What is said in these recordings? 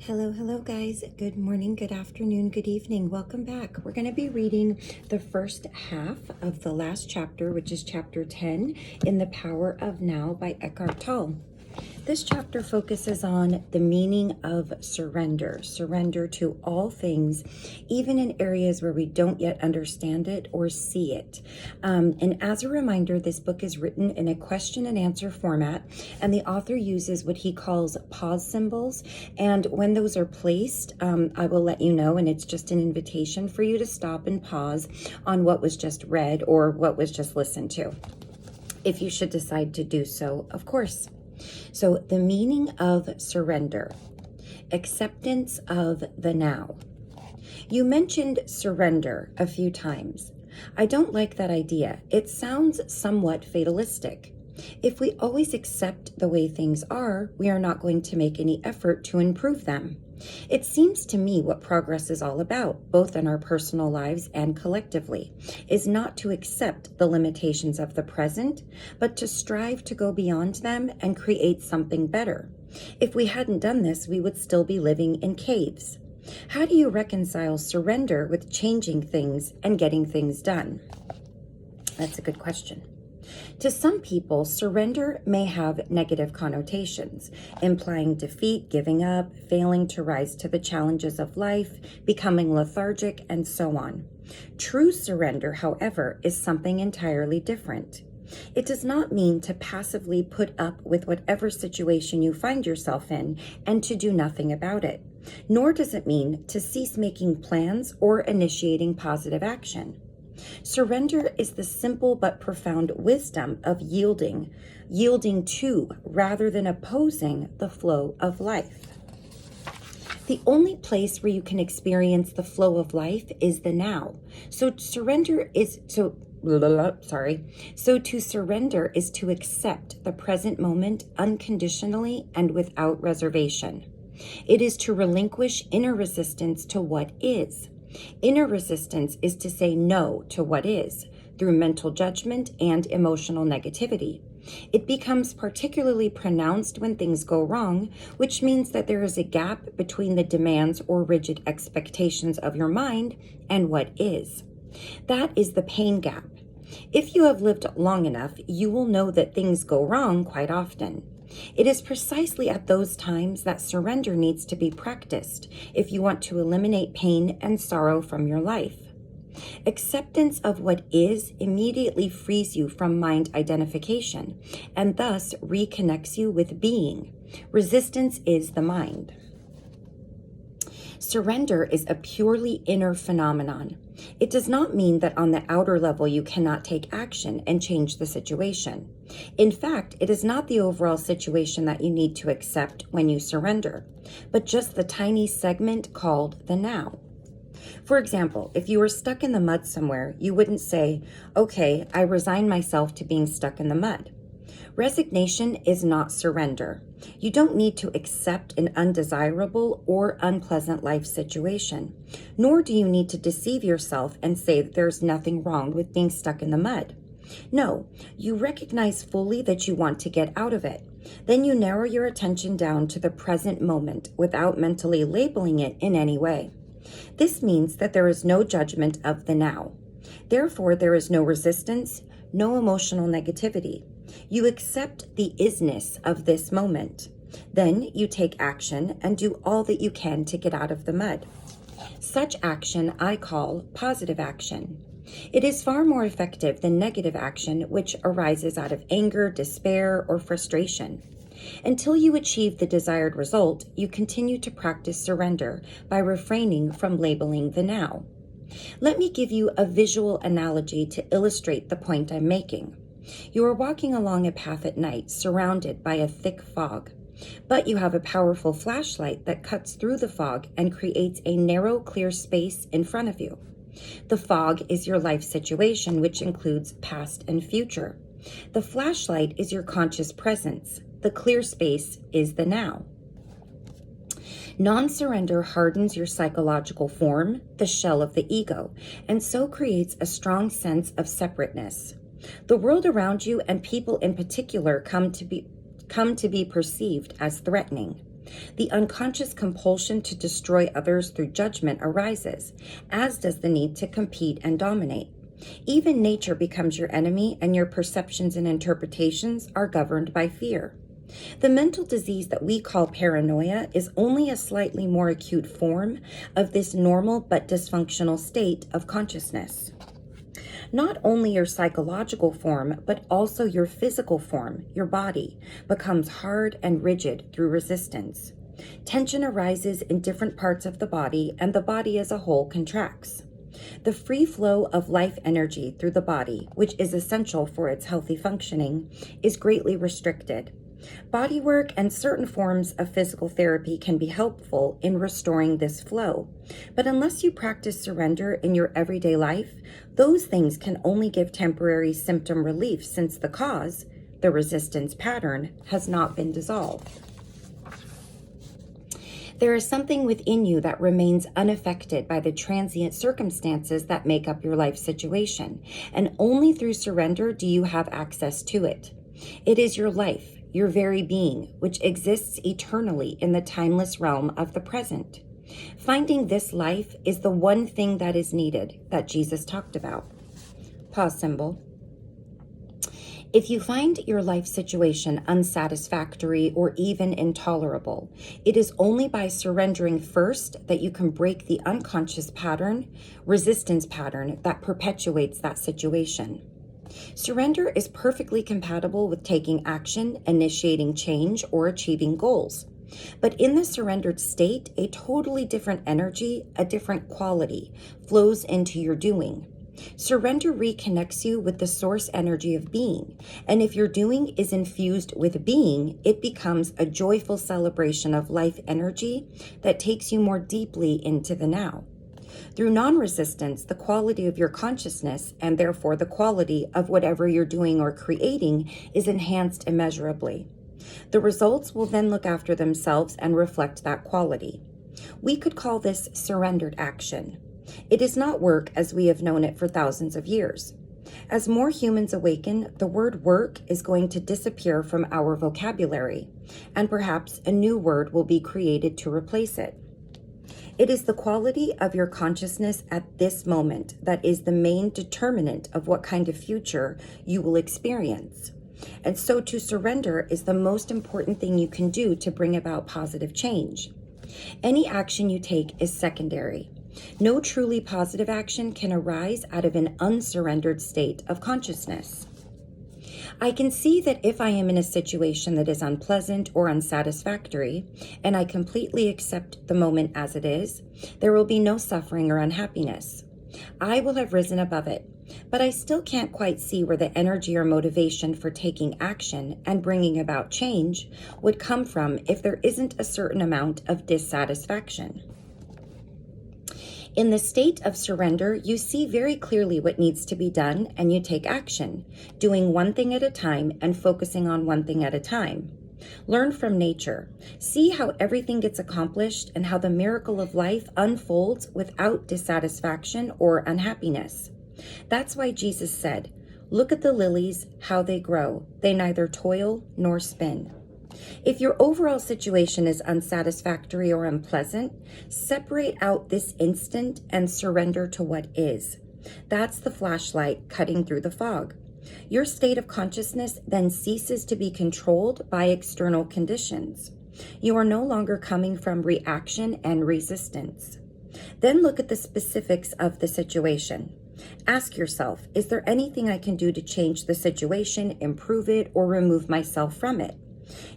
Hello, guys. Good morning, good afternoon, good evening. Welcome back. We're going to be reading the first half of the last chapter, which is chapter 10 in The Power of Now by Eckhart Tolle. This chapter focuses on the meaning of surrender to all things, even in areas where we don't yet understand it or see it. And as a reminder, this book is written in a question and answer format, and the author uses what he calls pause symbols. And when those are placed, I will let you know, and it's just an invitation for you to stop and pause on what was just read or what was just listened to, if you should decide to do so, of course. So the meaning of surrender, acceptance of the now. You mentioned surrender a few times. I don't like that idea. It sounds somewhat fatalistic. If we always accept the way things are, we are not going to make any effort to improve them. It seems to me what progress is all about, both in our personal lives and collectively, is not to accept the limitations of the present, but to strive to go beyond them and create something better. If we hadn't done this, we would still be living in caves. How do you reconcile surrender with changing things and getting things done? That's a good question. To some people, surrender may have negative connotations, implying defeat, giving up, failing to rise to the challenges of life, becoming lethargic, and so on. True surrender, however, is something entirely different. It does not mean to passively put up with whatever situation you find yourself in and to do nothing about it, nor does it mean to cease making plans or initiating positive action. Surrender is the simple but profound wisdom of yielding to rather than opposing the flow of life. The only place where you can experience the flow of life is the now. So to surrender is to accept the present moment unconditionally and without reservation. It is to relinquish inner resistance to what is. Inner resistance is to say no to what is through mental judgment and emotional negativity. It becomes particularly pronounced when things go wrong, which means that there is a gap between the demands or rigid expectations of your mind and what is. That is the pain gap. If you have lived long enough, you will know that things go wrong quite often. It is precisely at those times that surrender needs to be practiced if you want to eliminate pain and sorrow from your life. Acceptance of what is immediately frees you from mind identification and thus reconnects you with being. Resistance is the mind. Surrender is a purely inner phenomenon. It does not mean that on the outer level you cannot take action and change the situation. In fact, it is not the overall situation that you need to accept when you surrender, but just the tiny segment called the now. For example, if you were stuck in the mud somewhere, you wouldn't say, "Okay, I resign myself to being stuck in the mud." Resignation is not surrender. You don't need to accept an undesirable or unpleasant life situation, nor do you need to deceive yourself and say that there's nothing wrong with being stuck in the mud. No, you recognize fully that you want to get out of it. Then you narrow your attention down to the present moment without mentally labeling it in any way. This means that there is no judgment of the now. Therefore, there is no resistance, no emotional negativity. You accept the isness of this moment. Then you take action and do all that you can to get out of the mud. Such action I call positive action. It is far more effective than negative action, which arises out of anger, despair, or frustration. Until you achieve the desired result, you continue to practice surrender by refraining from labeling the now. Let me give you a visual analogy to illustrate the point I'm making. You are walking along a path at night, surrounded by a thick fog, but you have a powerful flashlight that cuts through the fog and creates a narrow, clear space in front of you. The fog is your life situation, which includes past and future. The flashlight is your conscious presence. The clear space is the now. Non-surrender hardens your psychological form, the shell of the ego, and so creates a strong sense of separateness. The world around you and people in particular come to be perceived as threatening. The unconscious compulsion to destroy others through judgment arises, as does the need to compete and dominate. Even nature becomes your enemy, and your perceptions and interpretations are governed by fear. The mental disease that we call paranoia is only a slightly more acute form of this normal but dysfunctional state of consciousness. Not only your psychological form, but also your physical form, your body, becomes hard and rigid through resistance. Tension arises in different parts of the body, and the body as a whole contracts. The free flow of life energy through the body, which is essential for its healthy functioning, is greatly restricted. Body work and certain forms of physical therapy can be helpful in restoring this flow. But unless you practice surrender in your everyday life, those things can only give temporary symptom relief, since the cause, the resistance pattern, has not been dissolved. There is something within you that remains unaffected by the transient circumstances that make up your life situation, and only through surrender do you have access to it. It is your life, your very being, which exists eternally in the timeless realm of the present. Finding this life is the one thing that is needed, that Jesus talked about. Pause symbol. If you find your life situation unsatisfactory or even intolerable, it is only by surrendering first that you can break the unconscious pattern, resistance pattern that perpetuates that situation. Surrender is perfectly compatible with taking action, initiating change, or achieving goals. But in the surrendered state, a totally different energy, a different quality, flows into your doing. Surrender reconnects you with the source energy of being, and if your doing is infused with being, it becomes a joyful celebration of life energy that takes you more deeply into the now. Through non-resistance, the quality of your consciousness, and therefore the quality of whatever you're doing or creating, is enhanced immeasurably. The results will then look after themselves and reflect that quality. We could call this surrendered action. It is not work as we have known it for thousands of years. As more humans awaken, the word work is going to disappear from our vocabulary, and perhaps a new word will be created to replace it. It is the quality of your consciousness at this moment that is the main determinant of what kind of future you will experience. And so to surrender is the most important thing you can do to bring about positive change. Any action you take is secondary. No truly positive action can arise out of an unsurrendered state of consciousness. I can see that if I am in a situation that is unpleasant or unsatisfactory, and I completely accept the moment as it is, there will be no suffering or unhappiness. I will have risen above it, but I still can't quite see where the energy or motivation for taking action and bringing about change would come from if there isn't a certain amount of dissatisfaction. In the state of surrender, you see very clearly what needs to be done, and you take action, doing one thing at a time and focusing on one thing at a time. Learn from nature. See how everything gets accomplished and how the miracle of life unfolds without dissatisfaction or unhappiness. That's why Jesus said, "Look at the lilies, how they grow. They neither toil nor spin." If your overall situation is unsatisfactory or unpleasant, separate out this instant and surrender to what is. That's the flashlight cutting through the fog. Your state of consciousness then ceases to be controlled by external conditions. You are no longer coming from reaction and resistance. Then look at the specifics of the situation. Ask yourself, is there anything I can do to change the situation, improve it, or remove myself from it?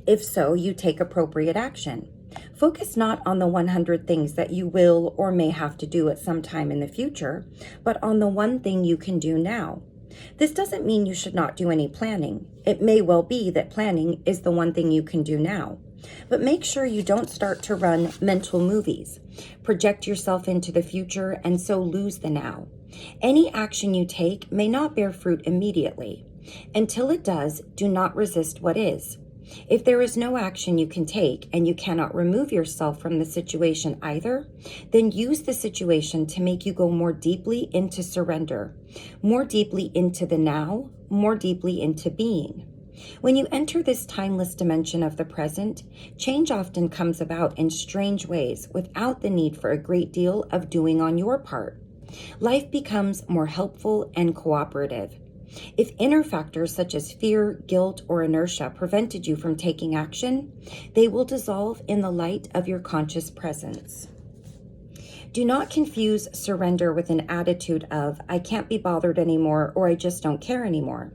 If so, you take appropriate action. Focus not on the 100 things that you will or may have to do at some time in the future, but on the one thing you can do now. This doesn't mean you should not do any planning. It may well be that planning is the one thing you can do now. But make sure you don't start to run mental movies, project yourself into the future, and so lose the now. Any action you take may not bear fruit immediately. Until it does, do not resist what is. If there is no action you can take and you cannot remove yourself from the situation either, then use the situation to make you go more deeply into surrender, more deeply into the now, more deeply into being. When you enter this timeless dimension of the present, change often comes about in strange ways without the need for a great deal of doing on your part. Life becomes more helpful and cooperative. If inner factors such as fear, guilt, or inertia prevented you from taking action, they will dissolve in the light of your conscious presence. Do not confuse surrender with an attitude of, I can't be bothered anymore, or I just don't care anymore.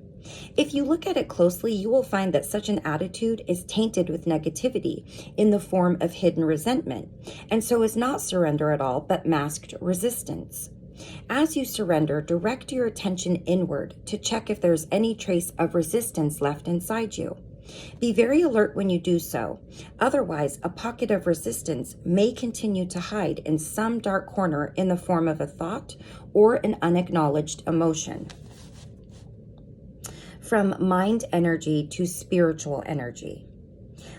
If you look at it closely, you will find that such an attitude is tainted with negativity in the form of hidden resentment, and so is not surrender at all, but masked resistance. As you surrender, direct your attention inward to check if there's any trace of resistance left inside you. Be very alert when you do so. Otherwise, a pocket of resistance may continue to hide in some dark corner in the form of a thought or an unacknowledged emotion. From mind energy to spiritual energy.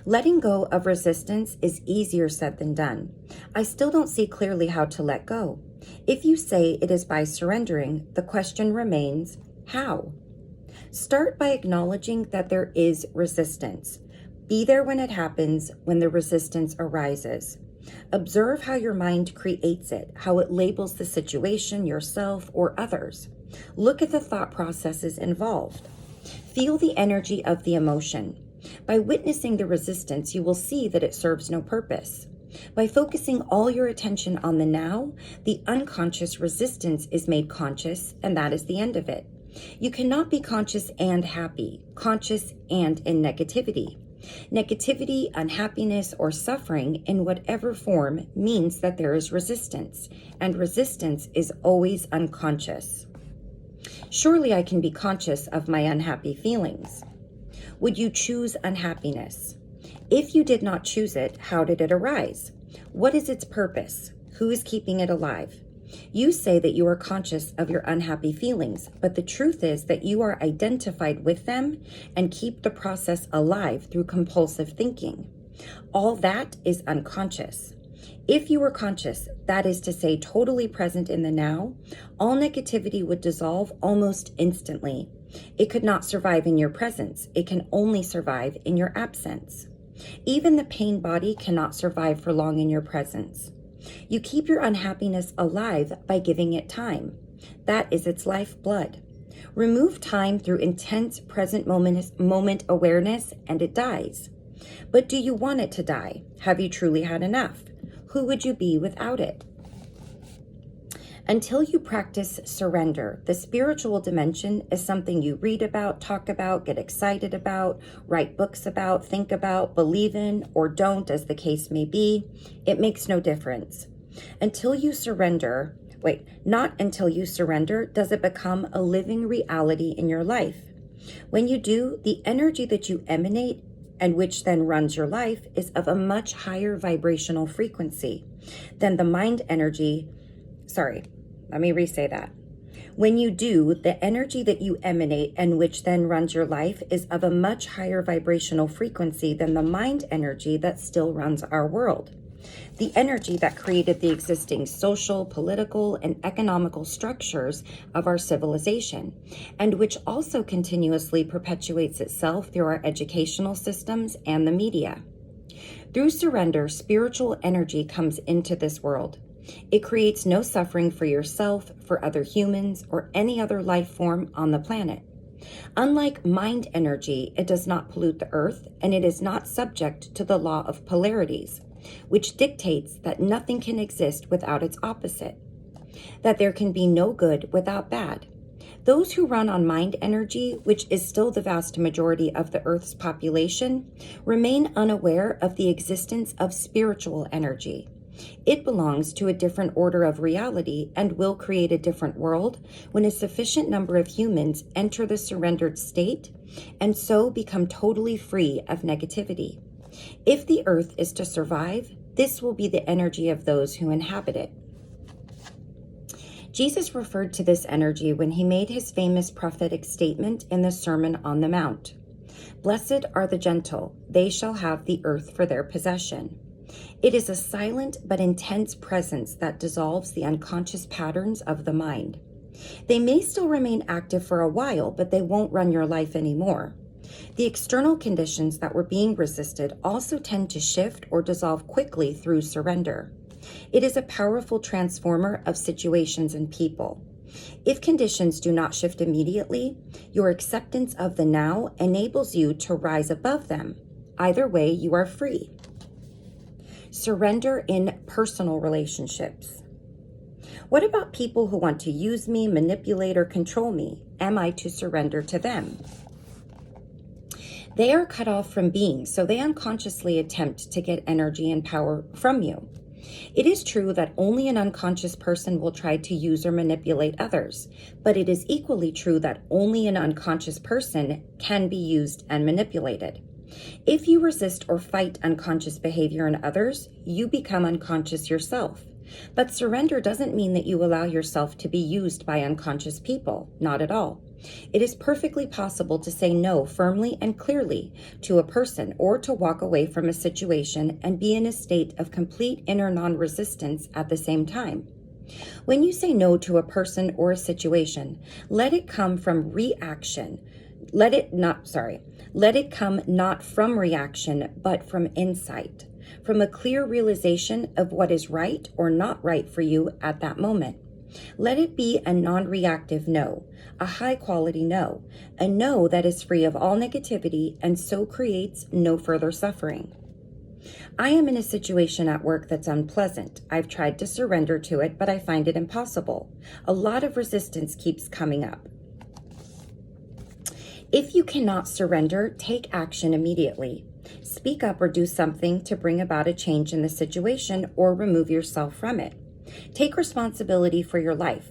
Letting go of resistance is easier said than done. I still don't see clearly how to let go. If you say it is by surrendering, the question remains, how? Start by acknowledging that there is resistance. Be there when it happens, when the resistance arises. Observe how your mind creates it, how it labels the situation, yourself, or others. Look at the thought processes involved. Feel the energy of the emotion. By witnessing the resistance, you will see that it serves no purpose. By focusing all your attention on the now, the unconscious resistance is made conscious, and that is the end of it. You cannot be conscious and happy, conscious and in negativity. Negativity, unhappiness, or suffering in whatever form means that there is resistance, and resistance is always unconscious. Surely I can be conscious of my unhappy feelings. Would you choose unhappiness? If you did not choose it, how did it arise? What is its purpose? Who is keeping it alive? You say that you are conscious of your unhappy feelings, but the truth is that you are identified with them and keep the process alive through compulsive thinking. All that is unconscious. If you were conscious, that is to say totally present in the now, all negativity would dissolve almost instantly. It could not survive in your presence. It can only survive in your absence. Even the pain body cannot survive for long in your presence. You keep your unhappiness alive by giving it time. That is its lifeblood. Remove time through intense present moment awareness and it dies. But do you want it to die? Have you truly had enough? Who would you be without it? Until you practice surrender, the spiritual dimension is something you read about, talk about, get excited about, write books about, think about, believe in, or don't, as the case may be. It makes no difference. Not until you surrender does it become a living reality in your life. When you do, the energy that you emanate and which then runs your life is of a much higher vibrational frequency than the mind energy. Let me re-say that. When you do, the energy that you emanate and which then runs your life is of a much higher vibrational frequency than the mind energy that still runs our world. The energy that created the existing social, political, and economical structures of our civilization, and which also continuously perpetuates itself through our educational systems and the media. Through surrender, spiritual energy comes into this world. It creates no suffering for yourself, for other humans, or any other life form on the planet. Unlike mind energy, it does not pollute the earth, and it is not subject to the law of polarities, which dictates that nothing can exist without its opposite, that there can be no good without bad. Those who run on mind energy, which is still the vast majority of the Earth's population, remain unaware of the existence of spiritual energy. It belongs to a different order of reality and will create a different world when a sufficient number of humans enter the surrendered state and so become totally free of negativity. If the earth is to survive, this will be the energy of those who inhabit it. Jesus referred to this energy when he made his famous prophetic statement in the Sermon on the Mount. Blessed are the gentle, they shall have the earth for their possession. It is a silent but intense presence that dissolves the unconscious patterns of the mind. They may still remain active for a while, but they won't run your life anymore. The external conditions that were being resisted also tend to shift or dissolve quickly through surrender. It is a powerful transformer of situations and people. If conditions do not shift immediately, your acceptance of the now enables you to rise above them. Either way, you are free. Surrender in personal relationships. What about people who want to use me, manipulate, or control me? Am I to surrender to them? They are cut off from being, so they unconsciously attempt to get energy and power from you. It is true that only an unconscious person will try to use or manipulate others, but it is equally true that only an unconscious person can be used and manipulated. If you resist or fight unconscious behavior in others, you become unconscious yourself. But surrender doesn't mean that you allow yourself to be used by unconscious people, not at all. It is perfectly possible to say no firmly and clearly to a person or to walk away from a situation and be in a state of complete inner non-resistance at the same time. When you say no to a person or a situation, let it come from reaction. Let it come not from reaction, but from insight, from a clear realization of what is right or not right for you at that moment. Let it be a non-reactive no, a high-quality no, a no that is free of all negativity and so creates no further suffering. I am in a situation at work that's unpleasant. I've tried to surrender to it, but I find it impossible. A lot of resistance keeps coming up. If you cannot surrender, take action immediately. Speak up or do something to bring about a change in the situation or remove yourself from it. Take responsibility for your life.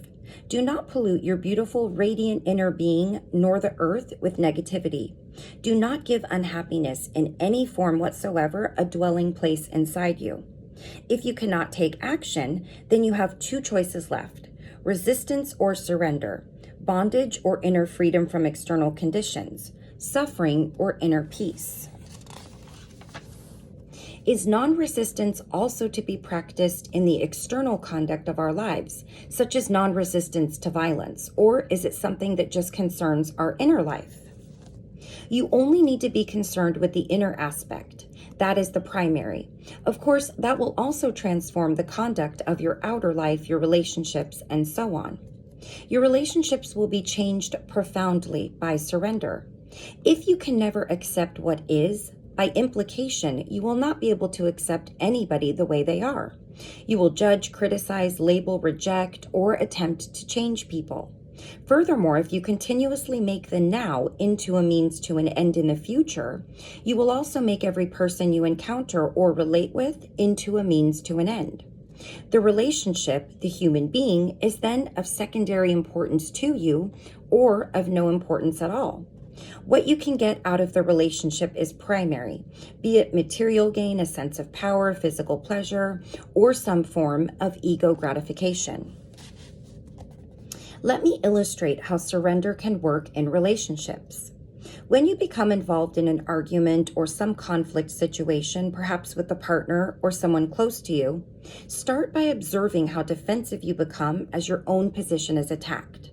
Do not pollute your beautiful, radiant inner being nor the earth with negativity. Do not give unhappiness in any form whatsoever a dwelling place inside you. If you cannot take action, then you have two choices left: resistance or surrender, bondage or inner freedom from external conditions, suffering or inner peace. Is non-resistance also to be practiced in the external conduct of our lives, such as non-resistance to violence, or is it something that just concerns our inner life? You only need to be concerned with the inner aspect. That is the primary. Of course, that will also transform the conduct of your outer life, your relationships, and so on. Your relationships will be changed profoundly by surrender. If you can never accept what is, by implication, you will not be able to accept anybody the way they are. You will judge, criticize, label, reject, or attempt to change people. Furthermore, if you continuously make the now into a means to an end in the future, you will also make every person you encounter or relate with into a means to an end. The relationship, the human being, is then of secondary importance to you or of no importance at all. What you can get out of the relationship is primary, be it material gain, a sense of power, physical pleasure, or some form of ego gratification. Let me illustrate how surrender can work in relationships. When you become involved in an argument or some conflict situation, perhaps with a partner or someone close to you, start by observing how defensive you become as your own position is attacked,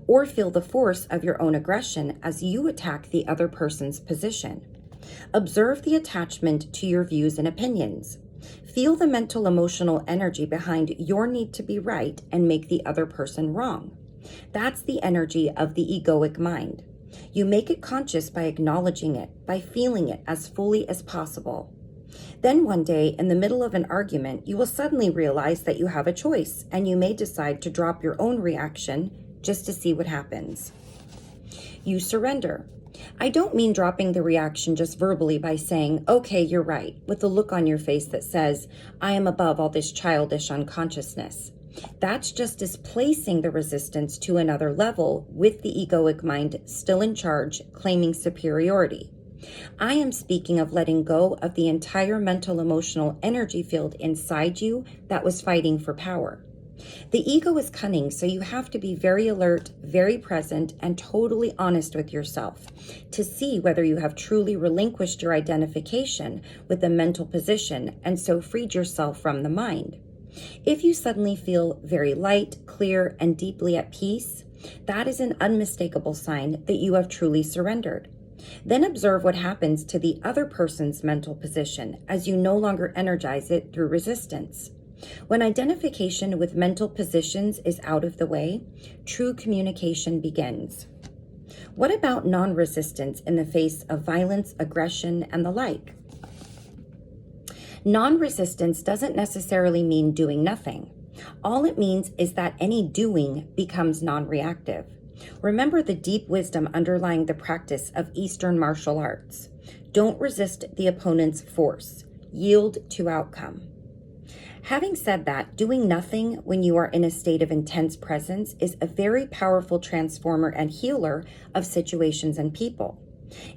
or feel the force of your own aggression as you attack the other person's position. Observe the attachment to your views and opinions. Feel the mental emotional energy behind your need to be right and make the other person wrong. That's the energy of the egoic mind. You make it conscious by acknowledging it, by feeling it as fully as possible. Then one day, in the middle of an argument, you will suddenly realize that you have a choice, and you may decide to drop your own reaction just to see what happens. You surrender. I don't mean dropping the reaction just verbally by saying, okay, you're right, with a look on your face that says, I am above all this childish unconsciousness. That's just displacing the resistance to another level with the egoic mind still in charge, claiming superiority. I am speaking of letting go of the entire mental emotional energy field inside you that was fighting for power. The ego is cunning, so you have to be very alert, very present, and totally honest with yourself to see whether you have truly relinquished your identification with the mental position and so freed yourself from the mind. If you suddenly feel very light, clear, and deeply at peace, that is an unmistakable sign that you have truly surrendered. Then observe what happens to the other person's mental position as you no longer energize it through resistance. When identification with mental positions is out of the way, true communication begins. What about non-resistance in the face of violence, aggression, and the like? Non-resistance doesn't necessarily mean doing nothing. All it means is that any doing becomes non-reactive. Remember the deep wisdom underlying the practice of Eastern martial arts. Don't resist the opponent's force. Yield to outcome. Having said that, doing nothing when you are in a state of intense presence is a very powerful transformer and healer of situations and people.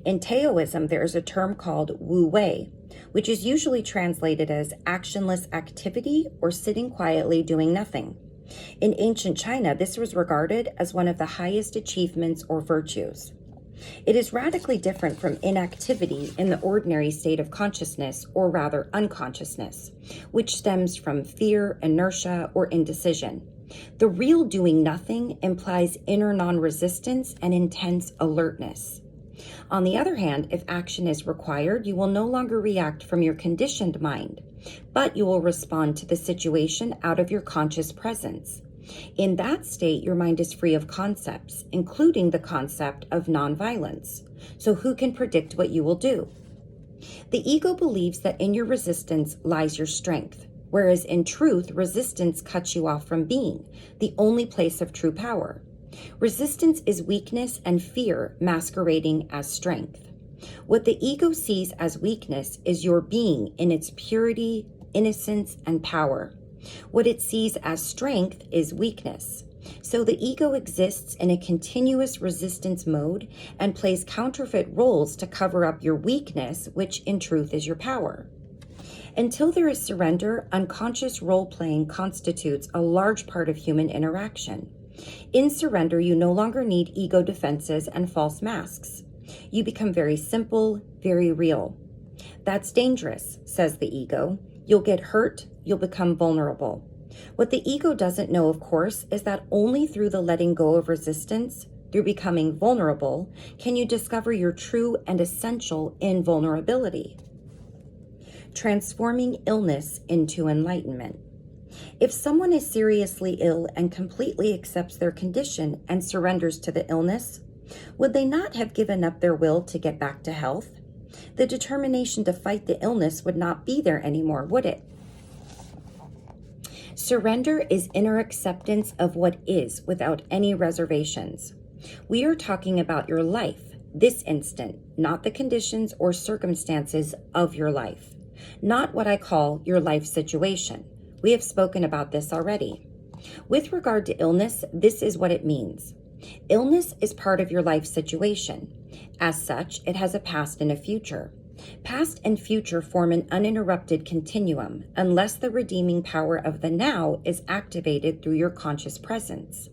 In Taoism, there is a term called Wu Wei, which is usually translated as actionless activity or sitting quietly doing nothing. In ancient China, this was regarded as one of the highest achievements or virtues. It is radically different from inactivity in the ordinary state of consciousness, or rather unconsciousness, which stems from fear, inertia, or indecision. The real doing nothing implies inner non-resistance and intense alertness. On the other hand, if action is required, you will no longer react from your conditioned mind, but you will respond to the situation out of your conscious presence. In that state, your mind is free of concepts, including the concept of nonviolence. So who can predict what you will do? The ego believes that in your resistance lies your strength, whereas in truth, resistance cuts you off from being, the only place of true power. Resistance is weakness and fear masquerading as strength. What the ego sees as weakness is your being in its purity, innocence, and power. What it sees as strength is weakness. So the ego exists in a continuous resistance mode and plays counterfeit roles to cover up your weakness, which in truth is your power. Until there is surrender, unconscious role-playing constitutes a large part of human interaction. In surrender, you no longer need ego defenses and false masks. You become very simple, very real. That's dangerous, says the ego. You'll get hurt, you'll become vulnerable. What the ego doesn't know, of course, is that only through the letting go of resistance, through becoming vulnerable, can you discover your true and essential invulnerability. Transforming illness into enlightenment. If someone is seriously ill and completely accepts their condition and surrenders to the illness, would they not have given up their will to get back to health? The determination to fight the illness would not be there anymore, would it? Surrender is inner acceptance of what is without any reservations. We are talking about your life, this instant, not the conditions or circumstances of your life, not what I call your life situation. We have spoken about this already. With regard to illness, this is what it means. Illness is part of your life situation. As such, it has a past and a future. Past and future form an uninterrupted continuum unless the redeeming power of the now is activated through your conscious presence.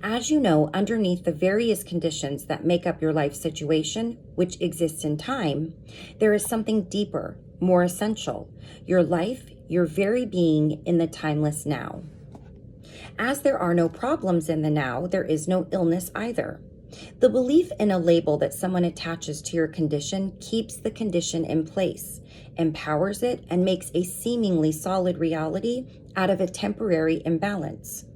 As you know, underneath the various conditions that make up your life situation, which exists in time, there is something deeper, more essential, your life, your very being in the timeless now. As there are no problems in the now, there is no illness either. The belief in a label that someone attaches to your condition keeps the condition in place, empowers it, and makes a seemingly solid reality out of a temporary imbalance.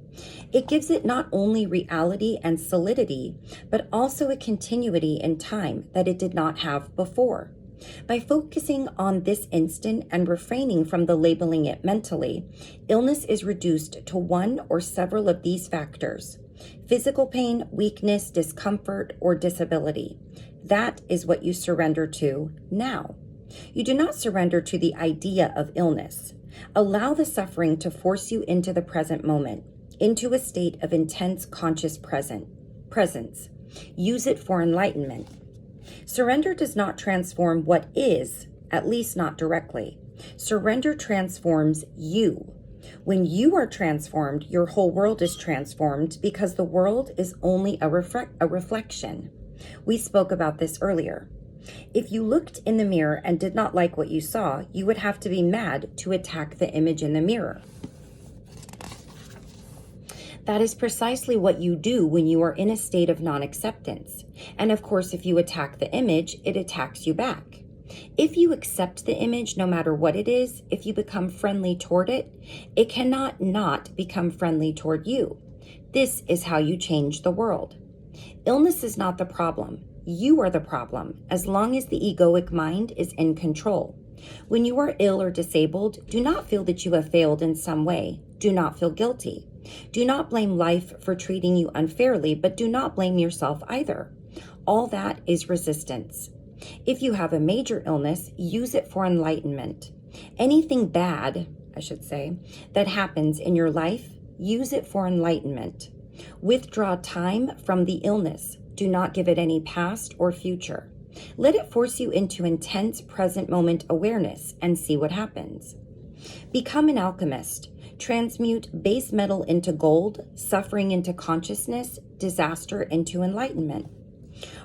It gives it not only reality and solidity, but also a continuity in time that it did not have before. By focusing on this instant and refraining from the labeling it mentally, illness is reduced to one or several of these factors: physical pain, weakness, discomfort, or disability. That is what you surrender to now. You do not surrender to the idea of illness. Allow the suffering to force you into the present moment, into a state of intense conscious presence. Use it for enlightenment. Surrender does not transform what is, at least not directly. Surrender transforms you. When you are transformed, your whole world is transformed because the world is only a reflection. We spoke about this earlier. If you looked in the mirror and did not like what you saw, you would have to be mad to attack the image in the mirror. That is precisely what you do when you are in a state of non-acceptance. And of course, if you attack the image, it attacks you back. If you accept the image, no matter what it is, if you become friendly toward it, it cannot not become friendly toward you. This is how you change the world. Illness is not the problem. You are the problem, as long as the egoic mind is in control. When you are ill or disabled, do not feel that you have failed in some way. Do not feel guilty. Do not blame life for treating you unfairly, but do not blame yourself either. All that is resistance. If you have a major illness, use it for enlightenment. Anything bad, I should say, that happens in your life, use it for enlightenment. Withdraw time from the illness. Do not give it any past or future. Let it force you into intense present moment awareness and see what happens. Become an alchemist. Transmute base metal into gold, suffering into consciousness, disaster into enlightenment.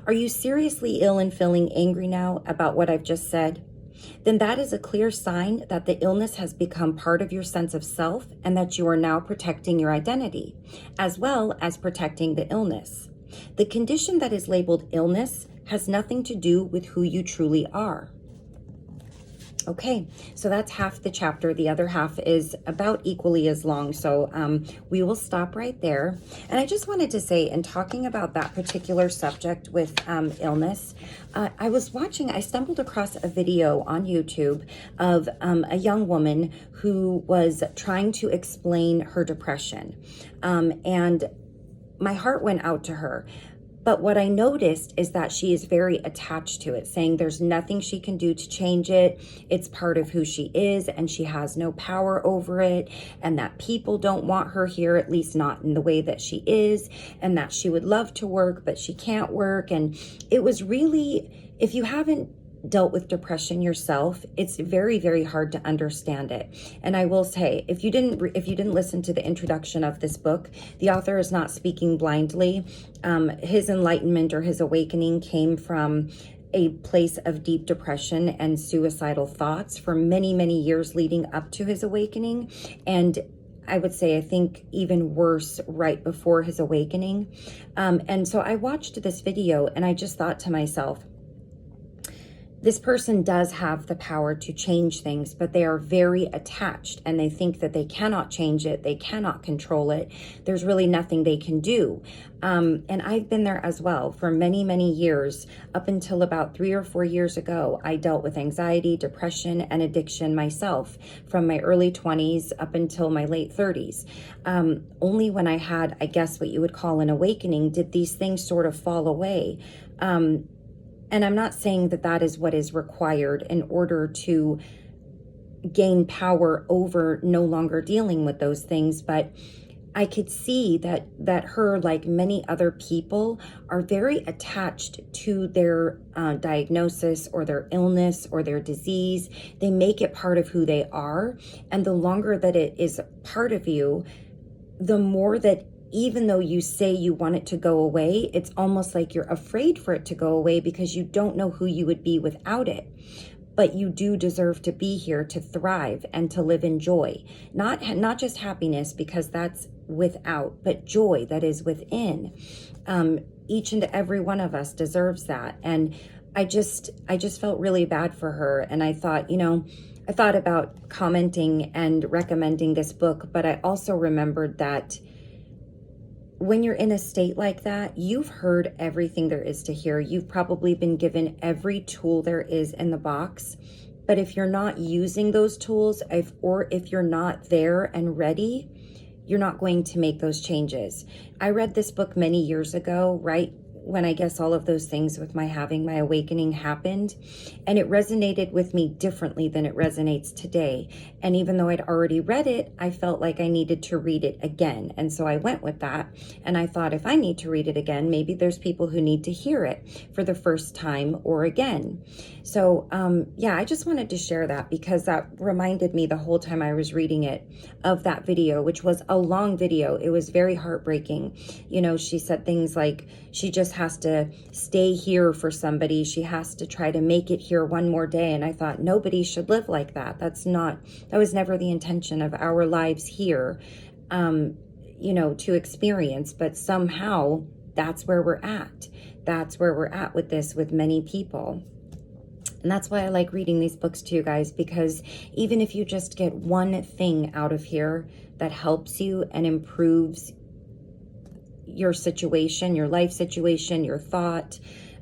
Are you seriously ill and feeling angry now about what I've just said? Then that is a clear sign that the illness has become part of your sense of self and that you are now protecting your identity, as well as protecting the illness. The condition that is labeled illness has nothing to do with who you truly are. Okay, so that's half the chapter. The other half is about equally as long, so we will stop right there. And I just wanted to say, in talking about that particular subject with illness, I stumbled across a video on YouTube of a young woman who was trying to explain her depression. And my heart went out to her. But what I noticed is that she is very attached to it, saying there's nothing she can do to change it. It's part of who she is, and she has no power over it, and that people don't want her here, at least not in the way that she is, and that she would love to work, but she can't work. And it was really, if you haven't dealt with depression yourself, it's very, very hard to understand it. And I will say, if you didn't listen to the introduction of this book, the author is not speaking blindly. His enlightenment or his awakening came from a place of deep depression and suicidal thoughts for many, many years leading up to his awakening. And I would say, I think even worse right before his awakening. And so I watched this video and I just thought to myself, this person does have the power to change things, but they are very attached and they think that they cannot change it. They cannot control it. There's really nothing they can do. And I've been there as well for many, many years. Up until about 3 or 4 years ago, I dealt with anxiety, depression, and addiction myself from my early 20s up until my late 30s. Only when I had, I guess, what you would call an awakening, did these things sort of fall away. And I'm not saying that that is what is required in order to gain power over no longer dealing with those things, but I could see that her, like many other people, are very attached to their diagnosis or their illness or their disease. They make it part of who they are. And the longer that it is part of you, the more that even though you say you want it to go away, it's almost like you're afraid for it to go away because you don't know who you would be without it. But you do deserve to be here to thrive and to live in joy. Not just happiness, because that's without, but joy that is within. Each and every one of us deserves that. And I just felt really bad for her. And I thought, I thought about commenting and recommending this book, but I also remembered that when you're in a state like that, you've heard everything there is to hear. You've probably been given every tool there is in the box. But if you're not using those tools, or if you're not there and ready, you're not going to make those changes. I read this book many years ago, right when I guess all of those things with my having my awakening happened, and it resonated with me differently than it resonates today. And even though I'd already read it, I felt like I needed to read it again. And so I went with that. And I thought, if I need to read it again, maybe there's people who need to hear it for the first time or again. So yeah, I just wanted to share that because that reminded me the whole time I was reading it of that video, which was a long video. It was very heartbreaking. She said things like she just has to stay here for somebody. She has to try to make it here one more day. And I thought, nobody should live like that. That was never the intention of our lives here. you know, to experience, but somehow that's where we're at. That's where we're at with this, with many people. And that's why I like reading these books to you guys, because even if you just get one thing out of here that helps you and improves your situation, your life situation, your thought,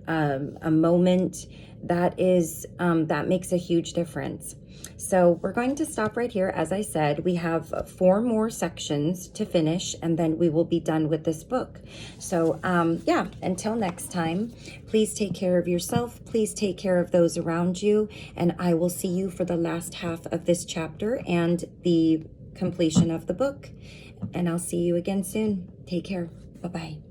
a moment, that makes a huge difference. So we're going to stop right here. As I said, we have 4 more sections to finish, and then we will be done with this book. So yeah, until next time, please take care of yourself. Please take care of those around you. And I will see you for the last half of this chapter and the completion of the book. And I'll see you again soon. Take care. Bye-bye.